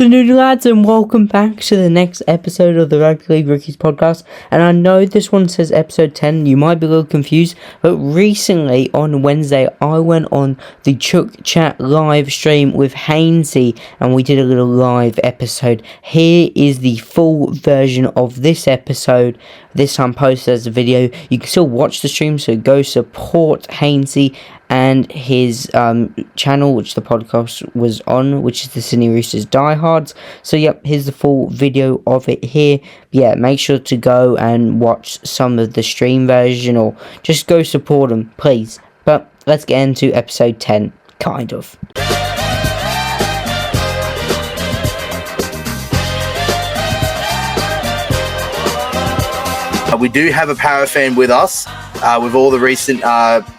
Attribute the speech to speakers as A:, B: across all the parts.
A: Afternoon, lads, and welcome back to the next episode of the Rugby League Rookies podcast. And I know this one says episode 10, you might be a little confused, but recently on Wednesday I went on the Chook chat live stream with Hainsey and we did a little live episode. Here is the full version of this episode, this time posted as a video. You can still watch the stream, so go support Hainsey and his channel, which the podcast was on, which is the Sydney Roosters Diehards. So yep, here's the full video of it here. Yeah, make sure to go and watch some of the stream version, or just go support them, please. But let's get into episode 10, kind of.
B: We do have a Parra fan with us, with all the recent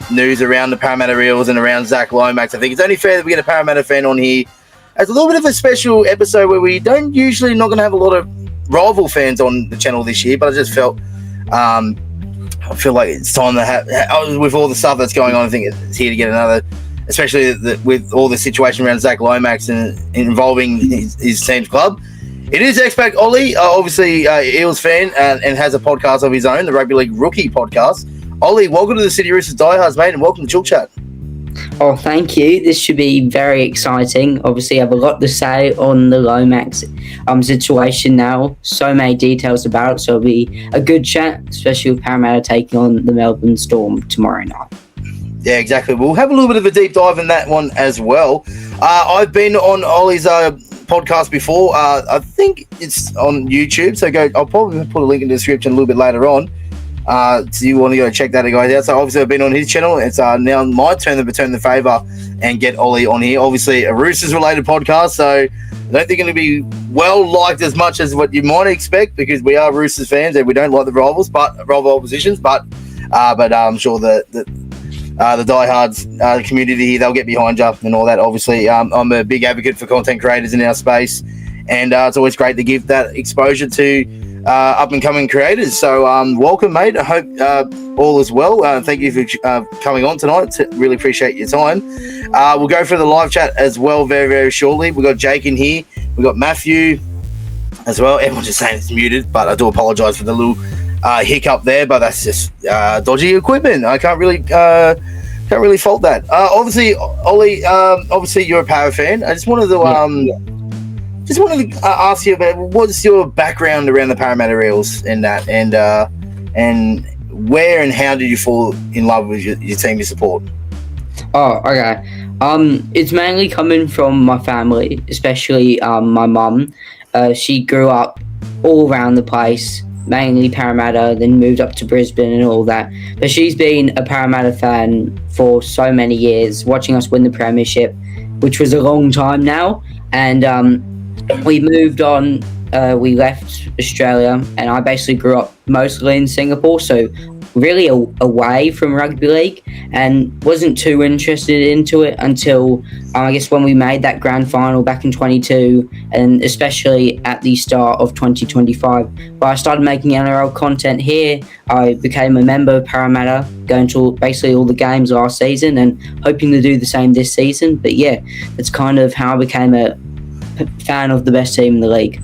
B: news around the Parramatta Eels and around Zach Lomax. I think it's only fair that we get a Parramatta fan on here as a little bit of a special episode where we don't usually not going to have a lot of rival fans on the channel this year, but I just felt I feel like it's time to have, with all the stuff that's going on, I think it's here to get another, especially with all the situation around Zach Lomax and involving his team's club. It is X-Pac Ollie, obviously Eels fan, and has a podcast of his own, the Rugby League Rookie podcast. Ollie, welcome to the Sydney Roosters Diehards, mate, and welcome to Chook Chat.
A: Oh, thank you. This should be very exciting. Obviously, I have a lot to say on the Lomax situation now. So many details about it, so it'll be a good chat, especially with Parramatta taking on the Melbourne Storm tomorrow night.
B: Yeah, exactly. We'll have a little bit of a deep dive in that one as well. I've been on Ollie's podcast before. I think it's on YouTube, so I'll probably put a link in the description a little bit later on. So you want to go check that guy out. So obviously I've been on his channel. It's now my turn to return the favour and get Ollie on here. Obviously a Roosters related podcast, so I don't think it's going to be well liked as much as what you might expect, because we are Roosters fans and we don't like the rival oppositions, but I'm sure the diehards community here, they'll get behind you and all that. Obviously, I'm a big advocate for content creators in our space, and it's always great to give that exposure to up-and-coming creators. So welcome, mate. I hope all is well. Thank you for coming on tonight. Really appreciate your time. We'll go through the live chat as well very, very shortly. We've got Jake in here. We've got Matthew as well. Everyone's just saying it's muted, but I do apologise for the little hiccup there, but that's just dodgy equipment. I can't really fault that. Obviously, Ollie, obviously you're a Parra fan. I just wanted to ask you about what's your background around the Parramatta Eels and that, and where and how did you fall in love with your team you support?
A: Oh, okay. It's mainly coming from my family, especially my mum. She grew up all around the place, mainly Parramatta, then moved up to Brisbane and all that. But she's been a Parramatta fan for so many years, watching us win the premiership, which was a long time now. And we moved on, we left Australia, and I basically grew up mostly in Singapore, so really away from rugby league, and wasn't too interested into it until I guess when we made that grand final back in 22, and especially at the start of 2025. But I started making NRL content here. I became a member of Parramatta, going to basically all the games last season and hoping to do the same this season. But yeah, that's kind of how I became a fan of the best team in the league.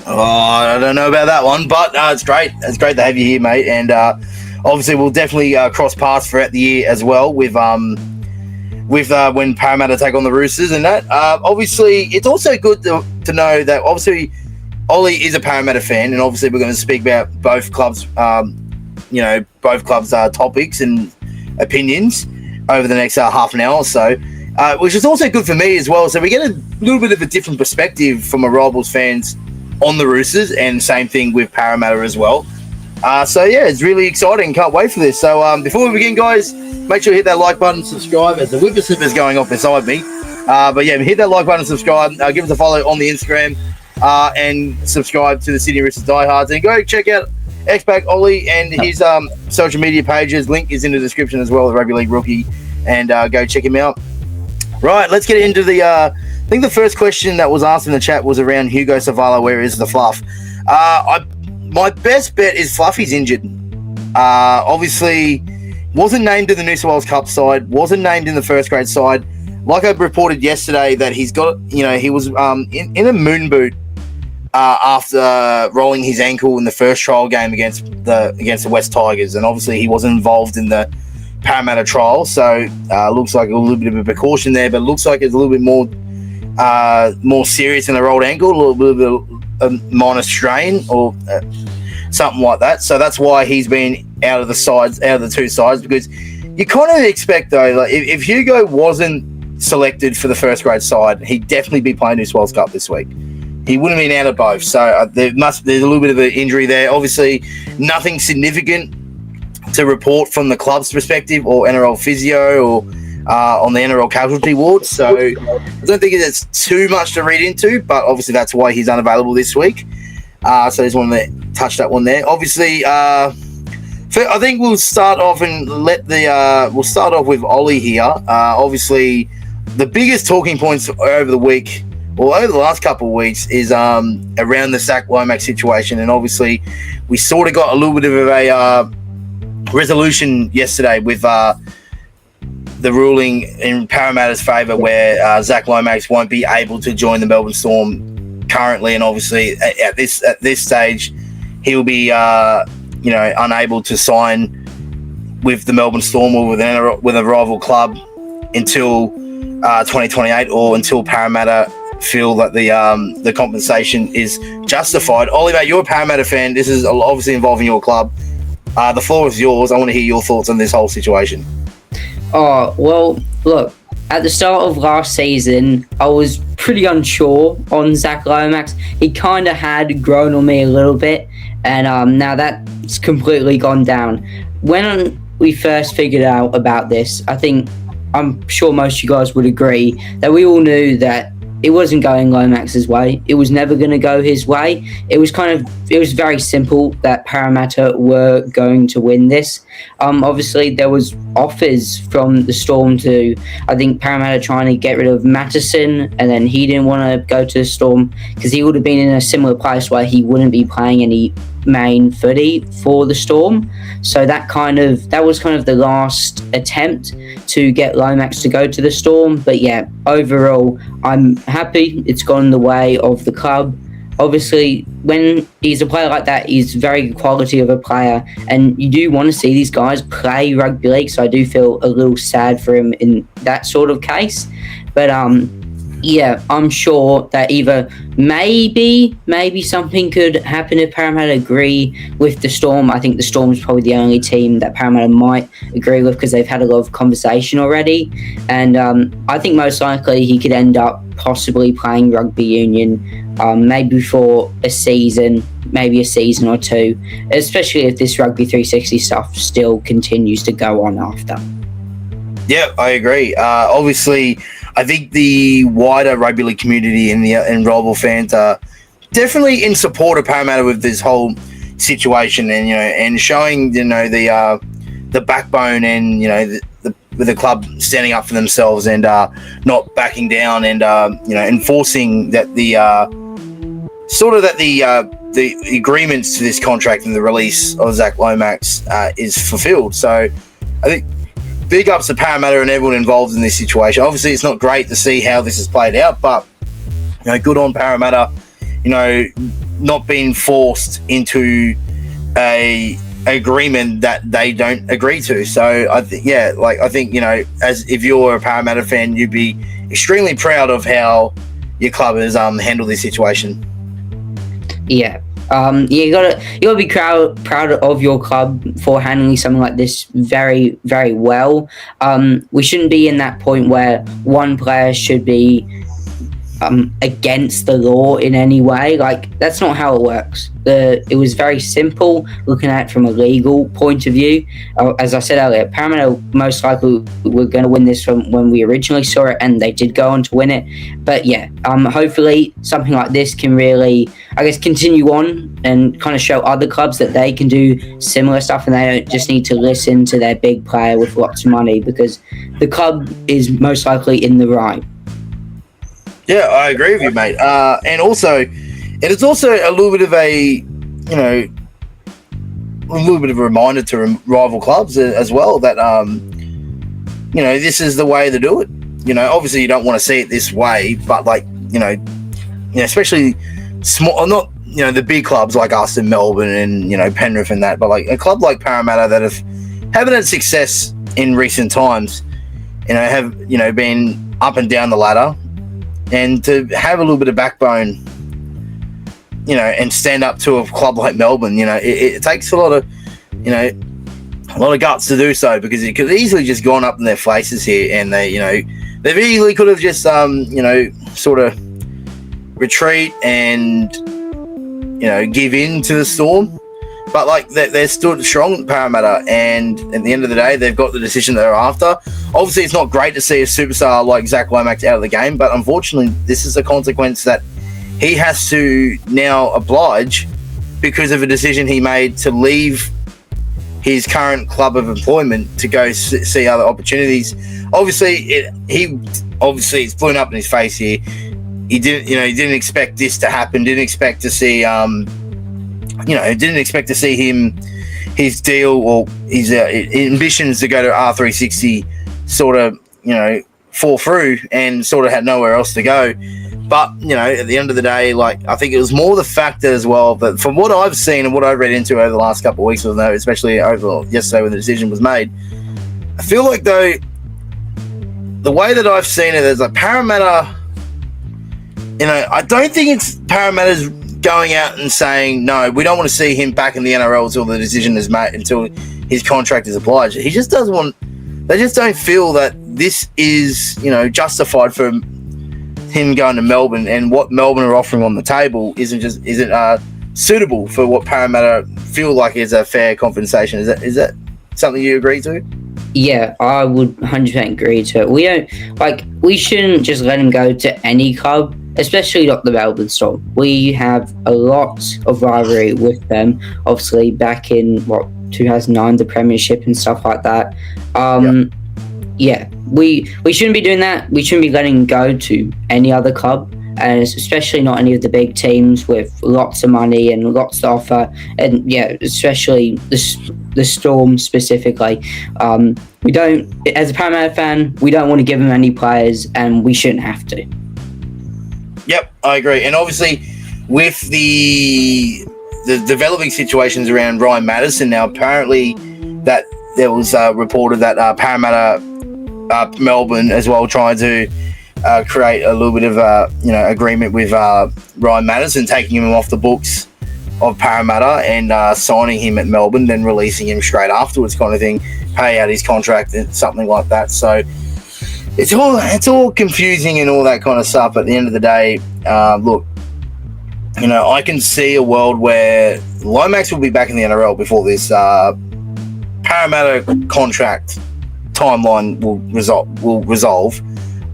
B: Oh, I don't know about that one, but it's great. It's great to have you here, mate. And obviously, we'll definitely cross paths throughout the year as well with when Parramatta take on the Roosters and that. Obviously, it's also good to know that obviously Ollie is a Parramatta fan, and obviously we're going to speak about both clubs, topics and opinions over the next half an hour or so. Which is also good for me as well. So we get a little bit of a different perspective from a Rivals fans on the Roosters, and same thing with Parramatta as well. So yeah, it's really exciting. Can't wait for this. So before we begin, guys, make sure you hit that like button, subscribe, as the whippersnipper's going off beside me. But yeah, hit that like button, subscribe, give us a follow on the Instagram, and subscribe to the Sydney Roosters Diehards. And go check out X-Pac Ollie and his social media pages. Link is in the description as well, the Rugby League Rookie, and go check him out. Right, let's get into the I think the first question that was asked in the chat was around Hugo Savala. Where is the Fluff? My best bet is Fluffy's injured. Obviously, wasn't named in the New South Wales Cup side, wasn't named in the first grade side. like I reported yesterday, that he's got, he was in a moon boot after rolling his ankle in the first trial game against the West Tigers, and obviously he wasn't involved in the Parramatta trial, so looks like a little bit of a precaution there, but it looks like it's a little bit more serious than a rolled ankle, a little bit of a minor strain or something like that. So that's why he's been out of the two sides, because you kind of expect, though, like if Hugo wasn't selected for the first grade side, he'd definitely be playing New World Cup this week. He wouldn't have been out of both. So there's a little bit of an injury there. Obviously, nothing significant to report from the club's perspective or NRL physio or on the NRL casualty ward. So I don't think it's too much to read into, but obviously that's why he's unavailable this week. So I just wanted to touch that one there. Obviously, I think we'll start off with Ollie here. Obviously, the biggest talking points over the week, or over the last couple of weeks, is around the Zach Lomax situation, and obviously we sort of got a little bit of a resolution yesterday with the ruling in Parramatta's favour, where Zach Lomax won't be able to join the Melbourne Storm currently, and obviously at this stage he'll be unable to sign with the Melbourne Storm or with a rival club until 2028, or until Parramatta feel that the compensation is justified. Oliver, you're a Parramatta fan. This is obviously involving your club. The floor is yours. I want to hear your thoughts on this whole situation.
A: Oh, well, look, at the start of last season, I was pretty unsure on Zach Lomax. He kind of had grown on me a little bit, and now that's completely gone down. When we first figured out about this, I'm sure most of you guys would agree that we all knew that it wasn't going Lomax's way. It was never going to go his way. It was very simple that Parramatta were going to win this. Obviously, there was offers from the Storm to, I think, Parramatta trying to get rid of Mattison, and then he didn't want to go to the Storm because he would have been in a similar place where he wouldn't be playing any main footy for the Storm. So that was kind of the last attempt to get Lomax to go to the Storm. But yeah, overall, I'm happy it's gone the way of the club. Obviously, when he's a player like that, he's very good quality of a player, and you do want to see these guys play rugby league, so I do feel a little sad for him in that sort of case. But yeah, I'm sure that either maybe something could happen if Parramatta agree with the Storm. I think the Storm's probably the only team that Parramatta might agree with because they've had a lot of conversation already. And I think most likely he could end up possibly playing rugby union, maybe for a season, maybe a season or two, especially if this Rugby 360 stuff still continues to go on after.
B: Yeah, I agree. Obviously, I think the wider rugby league community and rival fans are definitely in support of Parramatta with this whole situation, and showing the backbone, and with the club standing up for themselves and not backing down, and enforcing that the agreements to this contract and the release of Zach Lomax is fulfilled. So I think big ups to Parramatta and everyone involved in this situation. Obviously, it's not great to see how this has played out, but good on Parramatta, not being forced into a agreement that they don't agree to. So I think, as if you're a Parramatta fan, you'd be extremely proud of how your club has handled this situation.
A: Yeah. You gotta be proud of your club for handling something like this very, very well. We shouldn't be in that point where one player should be against the law in any way. Like, that's not how it works. It was very simple looking at it from a legal point of view. As I said earlier, Parramatta most likely were going to win this from when we originally saw it, and they did go on to win it. But yeah, hopefully something like this can really, continue on and kind of show other clubs that they can do similar stuff, and they don't just need to listen to their big player with lots of money, because the club is most likely in the right.
B: Yeah, I agree with you, mate. And it's also a little bit of a reminder to rival clubs as well that, this is the way to do it. obviously you don't want to see it this way, but especially small, not the big clubs like us in Melbourne and Penrith and that, but like a club like Parramatta that haven't had success in recent times, have been up and down the ladder, and to have a little bit of backbone, and stand up to a club like Melbourne, it takes a lot of guts to do so, because it could easily just gone up in their faces here, and they easily could have just sort of retreat and give in to the Storm, but like they're stood strong, Parramatta, and at the end of the day they've got the decision they're after. Obviously it's not great to see a superstar like Zach Lomax out of the game, but unfortunately this is a consequence that he has to now oblige because of a decision he made to leave his current club of employment to go see other opportunities. Obviously it's blown up in his face here. He didn't expect this to happen. Didn't expect to see his deal or his ambitions to go to R360 sort of fall through, and sort of had nowhere else to go. But at the end of the day, like, I think it was more the factor as well that, from what I've seen and what I read into over the last couple of weeks, especially over yesterday when the decision was made, I feel like, though, the way that I've seen it is like Parramatta. I don't think it's Parramatta's going out and saying, no, we don't want to see him back in the NRL until the decision is made, until his contract is obliged. He just doesn't want. They just don't feel that this is, justified for him going to Melbourne, and what Melbourne are offering on the table isn't suitable for what Parramatta feel like is a fair compensation. Is that something you agree to?
A: Yeah, I would 100% agree to it. We shouldn't just let him go to any club, especially not the Melbourne Storm. We have a lot of rivalry with them, obviously back in 2009, the Premiership and stuff like that. Yeah, we shouldn't be doing that. We shouldn't be letting him go to any other club, and especially not any of the big teams with lots of money and lots to offer. And yeah, especially the Storm specifically. We don't, as a Parramatta fan, we don't want to give him any players, and we shouldn't have to.
B: Yep, I agree. And obviously, with the developing situations around Ryan Madison now, apparently that there was reported that Parramatta, Melbourne as well, trying to create a little bit of agreement with Ryan Madison, taking him off the books of Parramatta and signing him at Melbourne, then releasing him straight afterwards, kind of thing, pay out his contract and something like that. So it's all confusing and all that kind of stuff. At the end of the day, look, I can see a world where Lomax will be back in the NRL before this Parramatta contract timeline will resolve.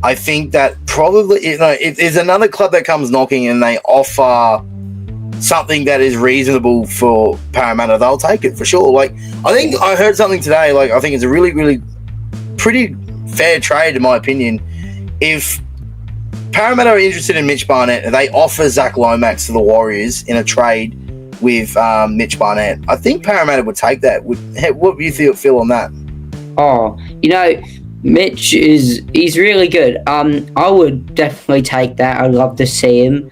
B: I think that probably, if there's another club that comes knocking and they offer something that is reasonable for Parramatta, they'll take it for sure. Like, I think I heard something today, like, I think it's a really, really pretty fair trade, in my opinion. If Parramatta are interested in Mitch Barnett and they offer Zach Lomax to the Warriors in a trade with Mitch Barnett, I think Parramatta would take that. What do you feel on that?
A: Oh, Mitch he's really good. I would definitely take that. I'd love to see him.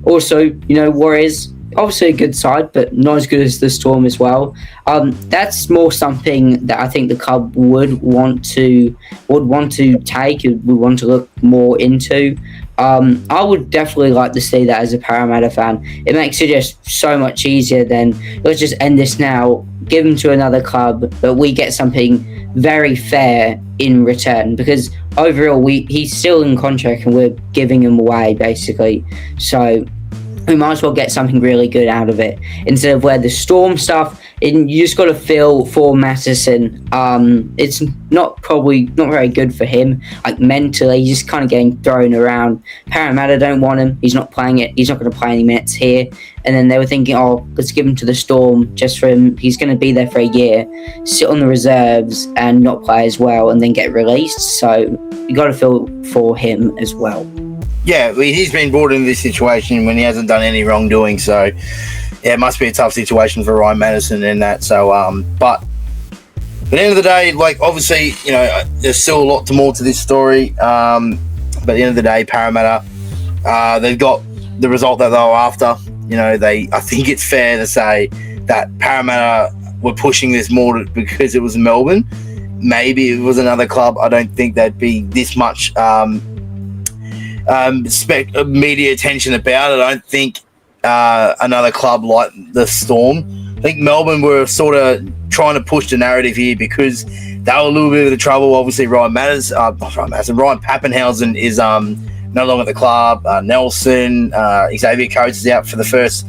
A: Also, Warriors, obviously a good side, but not as good as the Storm as well. That's more something that I think the club would want to take, would want to look more into. I would definitely like to see that as a Parramatta fan. It makes it just so much easier than, let's just end this now, give him to another club, but we get something very fair in return, because overall he's still in contract and we're giving him away basically. So we might as well get something really good out of it, instead of where the Storm stuff, you just got to feel for Matheson. It's not very good for him. Like, mentally, he's just kind of getting thrown around. Parramatta don't want him. He's not playing it. He's not going to play any minutes here. And then they were thinking, let's give him to the Storm just for him. He's going to be there for a year, sit on the reserves and not play as well, and then get released. So you got to feel for him as well.
B: Yeah, he's been brought into this situation when he hasn't done any wrongdoing. So, yeah, it must be a tough situation for Ryan Madison in that. So, but But at the end of the day, like, obviously, you know, there's still a lot more to this story. But at the end of the day, Parramatta, they've got the result that they were after. You know, I think it's fair to say that Parramatta were pushing this more because it was Melbourne. Maybe if it was another club, I don't think there'd be this much media attention about it. I don't think another club like the Storm. I think Melbourne were sort of trying to push the narrative here because they were a little bit of the trouble. Obviously, Ryan Pappenhausen is no longer at the club. Nelson, Xavier Coates is out for the first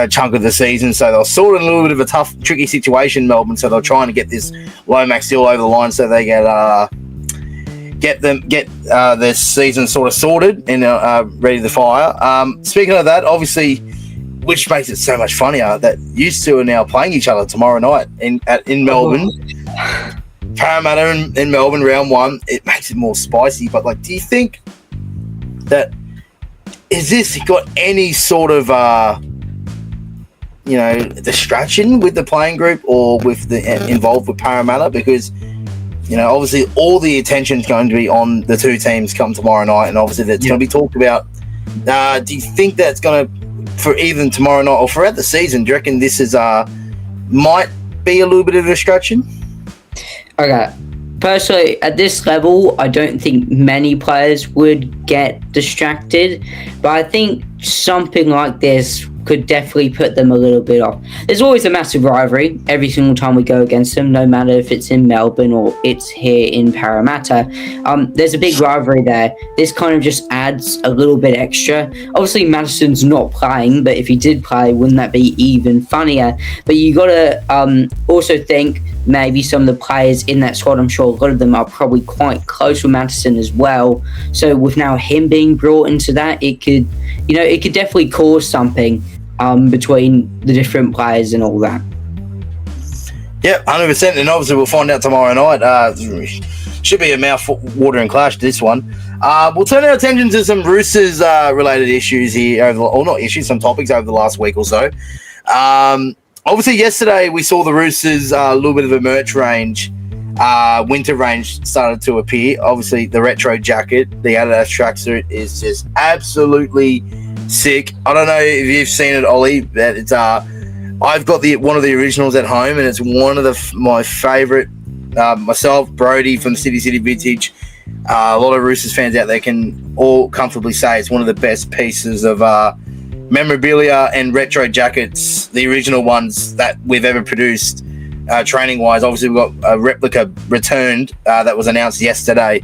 B: chunk of the season, so they were sort of in a little bit of a tough, tricky situation, Melbourne. So they're trying to get this Lomax deal over the line so they get their season sort of sorted and ready to fire. Speaking of that, obviously, which makes it so much funnier that you two are now playing each other tomorrow night in Melbourne. Parramatta in Melbourne, round 1. It makes it more spicy. But like, do you think that is this got any sort of distraction with the playing group or with the involved with Parramatta? Because obviously all the attention is going to be on the two teams come tomorrow night, and obviously that's going to be talked about. Do you think that's going to, for even tomorrow night or throughout the season, do you reckon this is might be a little bit of a distraction?
A: Okay. Personally, at this level, I don't think many players would get distracted, but I think something like this could definitely put them a little bit off. There's always a massive rivalry every single time we go against them, no matter if it's in Melbourne or it's here in Parramatta. There's a big rivalry there. This kind of just adds a little bit extra. Obviously, Madison's not playing, but if he did play, wouldn't that be even funnier? But you got to also think maybe some of the players in that squad, I'm sure a lot of them are probably quite close with Madison as well. So with now him being brought into that, it could definitely cause something between the different players and all that.
B: Yeah, 100%. And obviously we'll find out tomorrow night. Should be a mouth-watering clash, this one. We'll turn our attention to some Roosters related issues here, some topics over the last week or so. Obviously, yesterday we saw the Roosters, a little bit of a merch range, winter range started to appear. Obviously, the retro jacket, the Adidas tracksuit is just absolutely sick. I don't know if you've seen it, Ollie, but it's I've got one of the originals at home, and it's one of my favourite. Myself, Brody from City Vintage, a lot of Roosters fans out there can all comfortably say it's one of the best pieces of memorabilia and retro jackets, the original ones that we've ever produced, training wise. Obviously, we've got a replica returned that was announced yesterday.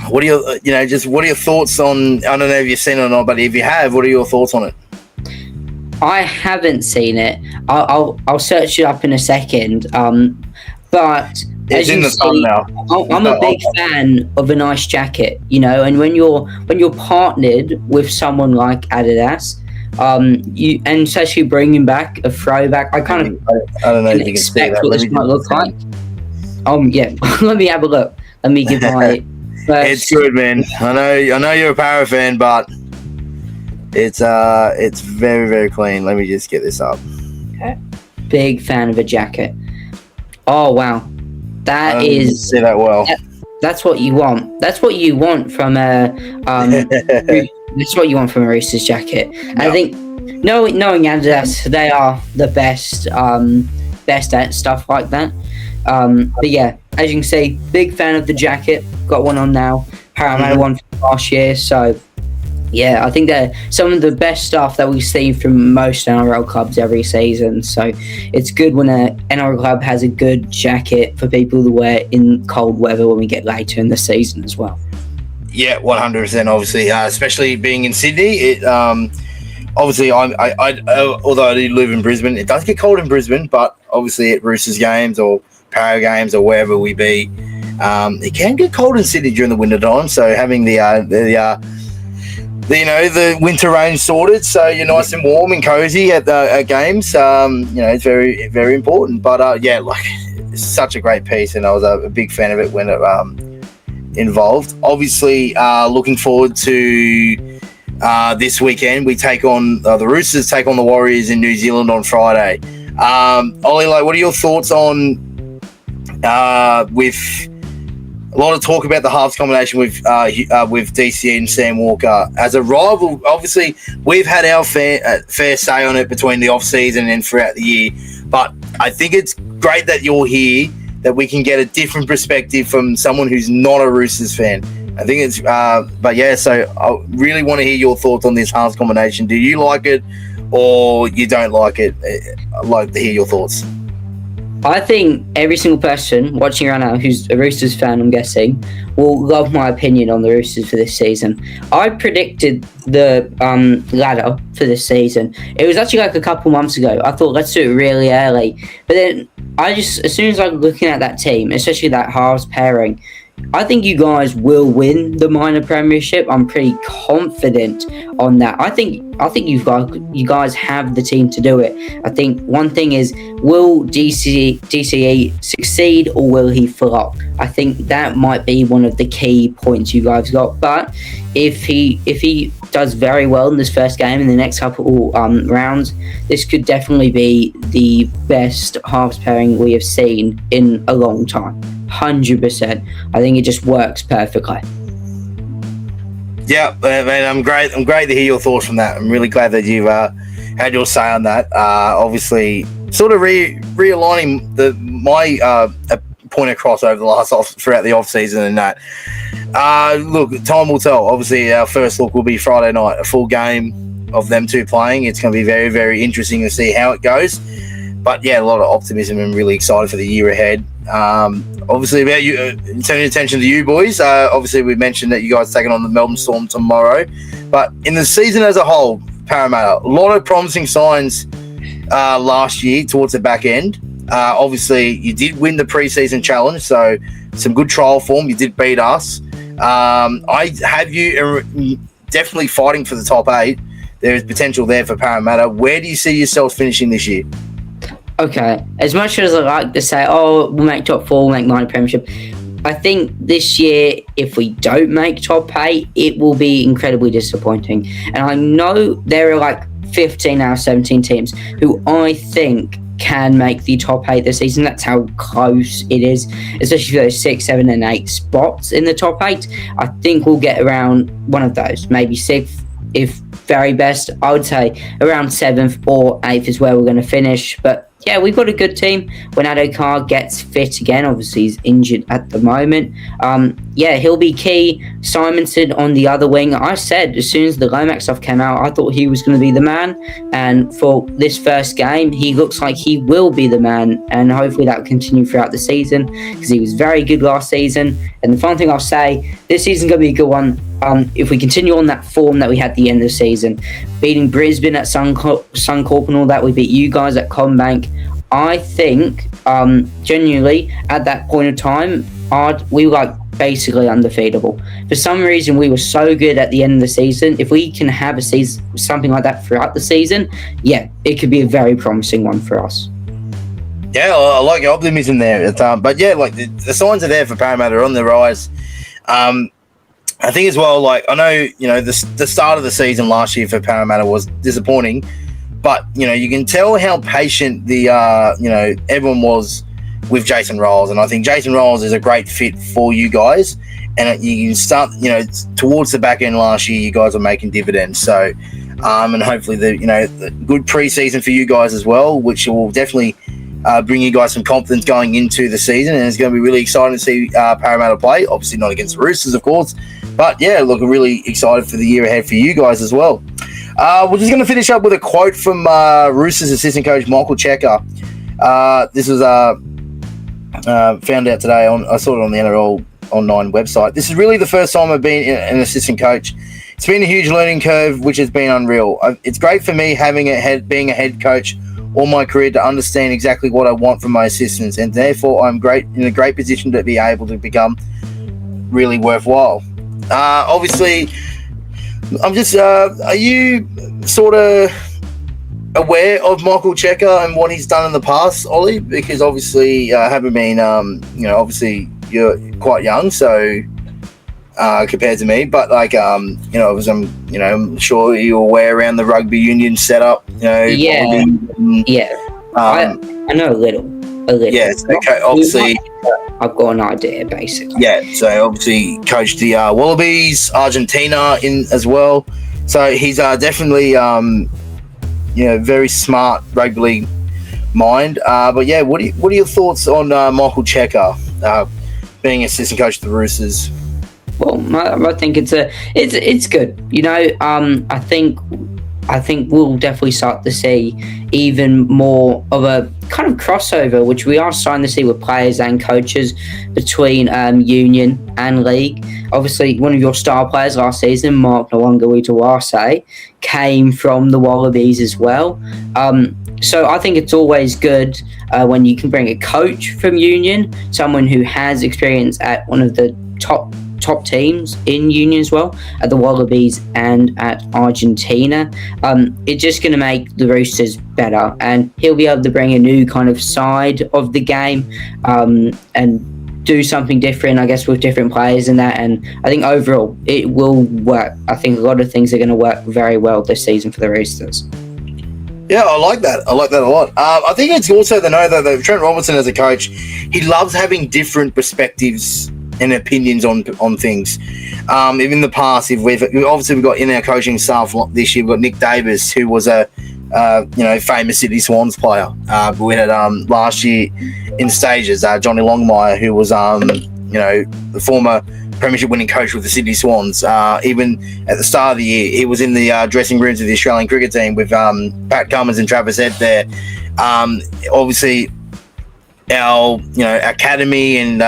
B: What are your, what are your thoughts on? I don't know if you've seen it or not, but if you have, what are your thoughts on it?
A: I haven't seen it. I'll search it up in a second. But
B: it's in the thumbnail.
A: I'm a big fan of a nice jacket, and when you're partnered with someone like Adidas, and especially bringing back a throwback, I don't know if you can expect what this might look like. Yeah, let me have a look. Let me give my.
B: It's good, man. I know you're a Parra fan, but it's very, very clean. Let me just get this up.
A: Okay. Big fan of a jacket. Oh wow, that is
B: see that well.
A: That's what you want. That's what you want from a that's what you want from a Roosters jacket. Yep. I think knowing Adidas, they are the best at stuff like that. But yeah, as you can see, big fan of the jacket. Got one on now. Parramatta one from last year. So yeah, I think they're some of the best stuff that we see from most NRL clubs every season. So it's good when an NRL club has a good jacket for people to wear in cold weather when we get later in the season as well.
B: Yeah, 100%. Obviously, especially being in Sydney, it obviously although I do live in Brisbane, it does get cold in Brisbane. But obviously at Roosters games or Parra games or wherever we be, it can get cold in Sydney during the winter time. So having the winter range sorted, so you're nice and warm and cozy at games. It's very, very important. But it's such a great piece, and I was a big fan of it when it involved. Obviously, looking forward to this weekend. We take on the Roosters take on the Warriors in New Zealand on Friday. Ollie, like, what are your thoughts on with a lot of talk about the halves combination with DCE and Sam Walker as a rival? Obviously, we've had our fair say on it between the off season and throughout the year, but I think it's great that you're here, that we can get a different perspective from someone who's not a Roosters fan. I think it's, but yeah, so I really want to hear your thoughts on this halves combination. Do you like it or you don't like it? I'd like to hear your thoughts.
A: I think every single person watching right now who's a Roosters fan, I'm guessing, will love my opinion on the Roosters for this season. I predicted the ladder for this season. It was actually like a couple months ago. I thought, let's do it really early. But then as soon as I was looking at that team, especially that halves pairing, I think you guys will win the minor premiership. I'm pretty confident on that. I think you guys have the team to do it. I think one thing is, will DCE succeed or will he flop? I think that might be one of the key points you guys got. But if he does very well in this first game in the next couple rounds, this could definitely be the best halves pairing we have seen in a long time. 100%. I think it just works perfectly.
B: Yeah, man, I'm great to hear your thoughts from that. I'm really glad that you've had your say on that. Obviously, sort of realigning my point across over the last throughout the off season and that. Look, time will tell. Obviously, our first look will be Friday night, a full game of them two playing. It's going to be very, very interesting to see how it goes. But yeah, a lot of optimism and really excited for the year ahead. Obviously, about you, turning attention to you boys. Obviously, we mentioned that you guys taking on the Melbourne Storm tomorrow. But in the season as a whole, Parramatta, a lot of promising signs last year towards the back end. Obviously, you did win the preseason challenge, so some good trial form. You did beat us. I have you definitely fighting for the top 8. There is potential there for Parramatta. Where do you see yourselves finishing this year?
A: Okay, as much as I like to say, we'll make top 4, we'll make minor premiership, I think this year, if we don't make top 8, it will be incredibly disappointing. And I know there are like 15 out of 17 teams who I think can make the top 8 this season. That's how close it is, especially for those 6, 7 and 8 spots in the top 8. I think we'll get around one of those, maybe 6th, if very best. I would say around 7th or 8th is where we're going to finish. But yeah, we've got a good team. When Addo gets fit again, obviously he's injured at the moment. Yeah, he'll be key. Simonson on the other wing. I said as soon as the Lomax stuff came out, I thought he was going to be the man. And for this first game, he looks like he will be the man. And hopefully that will continue throughout the season, because he was very good last season. And the final thing I'll say, this season's going to be a good one. If we continue on that form that we had at the end of the season, beating Brisbane at Suncorp and all that, we beat you guys at Combank. I think, genuinely, at that point of time, we were like basically undefeatable. For some reason, we were so good at the end of the season. If we can have a season, something like that throughout the season, yeah, it could be a very promising one for us.
B: Yeah, I like your optimism there. But yeah, like the signs are there for Parramatta, are on the rise. I think as well, like, I know, the start of the season last year for Parramatta was disappointing, but, you can tell how patient everyone was with Jason Ryles. And I think Jason Ryles is a great fit for you guys. And you can start, towards the back end last year, you guys are making dividends. So, and hopefully the good preseason for you guys as well, which will definitely bring you guys some confidence going into the season. And it's going to be really exciting to see Parramatta play. Obviously not against the Roosters, of course. But yeah, look, I'm really excited for the year ahead for you guys as well. We're just going to finish up with a quote from Roosters assistant coach Michael Checker. This was found out today. I saw it on the NRL Online website. This is really the first time I've been an assistant coach. It's been a huge learning curve, which has been unreal. It's great for me being a head coach all my career to understand exactly what I want from my assistants, and therefore I'm in a great position to be able to become really worthwhile. Obviously, I'm just. Are you sort of aware of Michael Checker and what he's done in the past, Ollie? Because obviously, I haven't been. Obviously you're quite young, so compared to me, but like, I'm sure you're aware around the rugby union setup.
A: Yeah. I know a little.
B: Yeah, so obviously,
A: I've got an idea, basically.
B: yeah. So obviously, coached the Wallabies, Argentina in as well. So he's definitely very smart rugby league mind. But yeah, what are your thoughts on Michael Checker being assistant coach of the Roosters?
A: Well, I think it's good. You know, I think we'll definitely start to see even more of a kind of crossover, which we are starting to see with players and coaches between union and league. Obviously, one of your star players last season, Mark Nawangawitawase, came from the Wallabies as well. So I think it's always good when you can bring a coach from union, someone who has experience at one of the top teams in union as well, at the Wallabies and at Argentina. It's just going to make the Roosters better, and he'll be able to bring a new kind of side of the game and do something different, I guess, with different players and that. And I think overall it will work. I think a lot of things are going to work very well this season for the Roosters.
B: Yeah, I like that. I like that a lot. I think it's also to know that Trent Robinson as a coach, he loves having different perspectives and opinions on things. Even in the past, we've got in our coaching staff this year, we've got Nick Davis, who was a famous Sydney Swans player. We had last year in stages Johnny Longmire, who was the former premiership winning coach with the Sydney Swans. Even at the start of the year, he was in the dressing rooms of the Australian cricket team with Pat Cummins and Travis Head there. Obviously, our academy and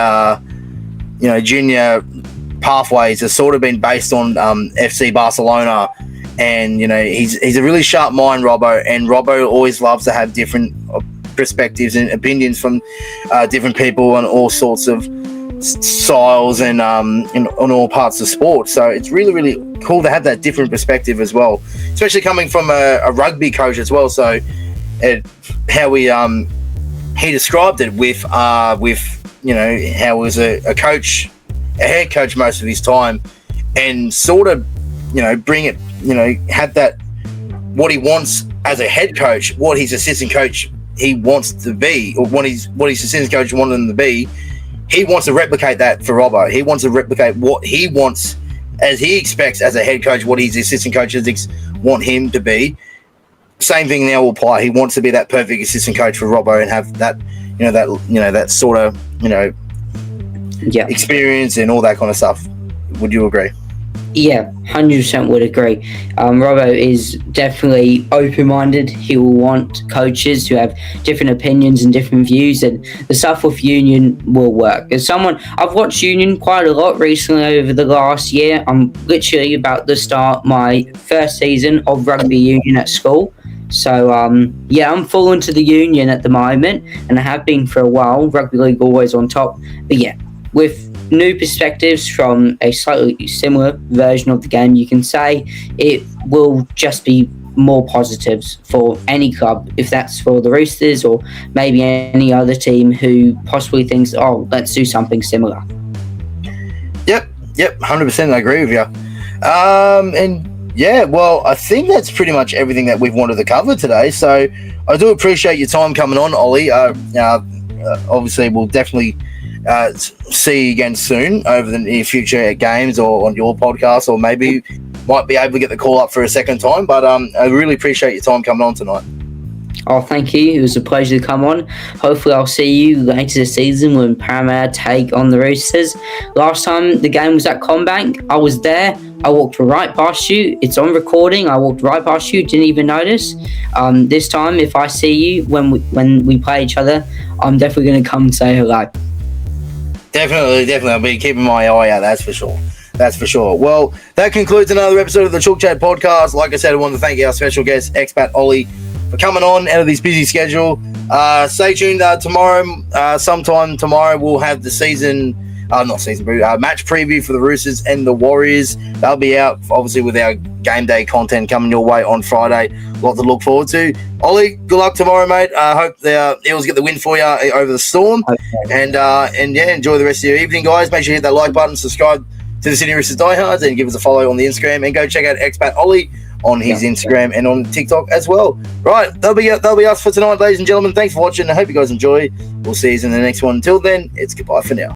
B: junior pathways have sort of been based on FC Barcelona, and he's a really sharp mind, Robbo, and Robbo always loves to have different perspectives and opinions from different people on all sorts of styles and on all parts of sport. So it's really, really cool to have that different perspective as well, especially coming from a rugby coach as well. So how he described it with how he was a coach, a head coach most of his time, and sort of bring it, have that what he wants as a head coach, what his assistant coach he wants to be, or what his assistant coach wanted him to be. He wants to replicate that for Robbo. He wants to replicate what he wants, as he expects as a head coach, what his assistant coaches want him to be. Same thing now will apply. He wants to be that perfect assistant coach for Robbo and have that, that sort of, experience and all that kind of stuff. Would you agree?
A: Yeah, 100% would agree. Robbo is definitely open-minded. He will want coaches who have different opinions and different views, and the stuff with union will work. As someone, I've watched union quite a lot recently over the last year. I'm literally about to start my first season of rugby union at school. So, I'm full into the union at the moment, and I have been for a while. Rugby league always on top. But yeah, with new perspectives from a slightly similar version of the game, you can say it will just be more positives for any club, if that's for the Roosters or maybe any other team who possibly thinks, let's do something similar.
B: Yep, 100%. I agree with you. I think that's pretty much everything that we've wanted to cover today. So I do appreciate your time coming on, Ollie. Obviously, we'll definitely see you again soon over the near future at games or on your podcast, or maybe might be able to get the call up for a second time. But I really appreciate your time coming on tonight.
A: Oh, thank you. It was a pleasure to come on. Hopefully I'll see you later this season when Parra take on the Roosters. Last time the game was at CommBank, I was there. I walked right past you. It's on recording. I walked right past you, didn't even notice. This time, if I see you when we play each other, I'm definitely going to come and say hello.
B: Definitely. I'll be keeping my eye out, that's for sure. Well, that concludes another episode of the Chook Chat podcast. Like I said, I want to thank our special guest, expat Ollie, for coming on out of this busy schedule. Stay tuned tomorrow. Sometime tomorrow, we'll have the match preview for the Roosters and the Warriors. They'll be out, obviously, with our game day content coming your way on Friday. A lot to look forward to. Ollie, good luck tomorrow, mate. I hope the Eels get the win for you over the Storm. Okay. And enjoy the rest of your evening, guys. Make sure you hit that like button, subscribe to the Sydney Roosters Diehards, and give us a follow on the Instagram, and go check out expat Ollie on his
A: Yeah.
B: Instagram and on TikTok as well. Right, that'll be us for tonight, ladies and gentlemen. Thanks for watching. I hope you guys enjoy. We'll see you in the next one. Until then, it's goodbye for now.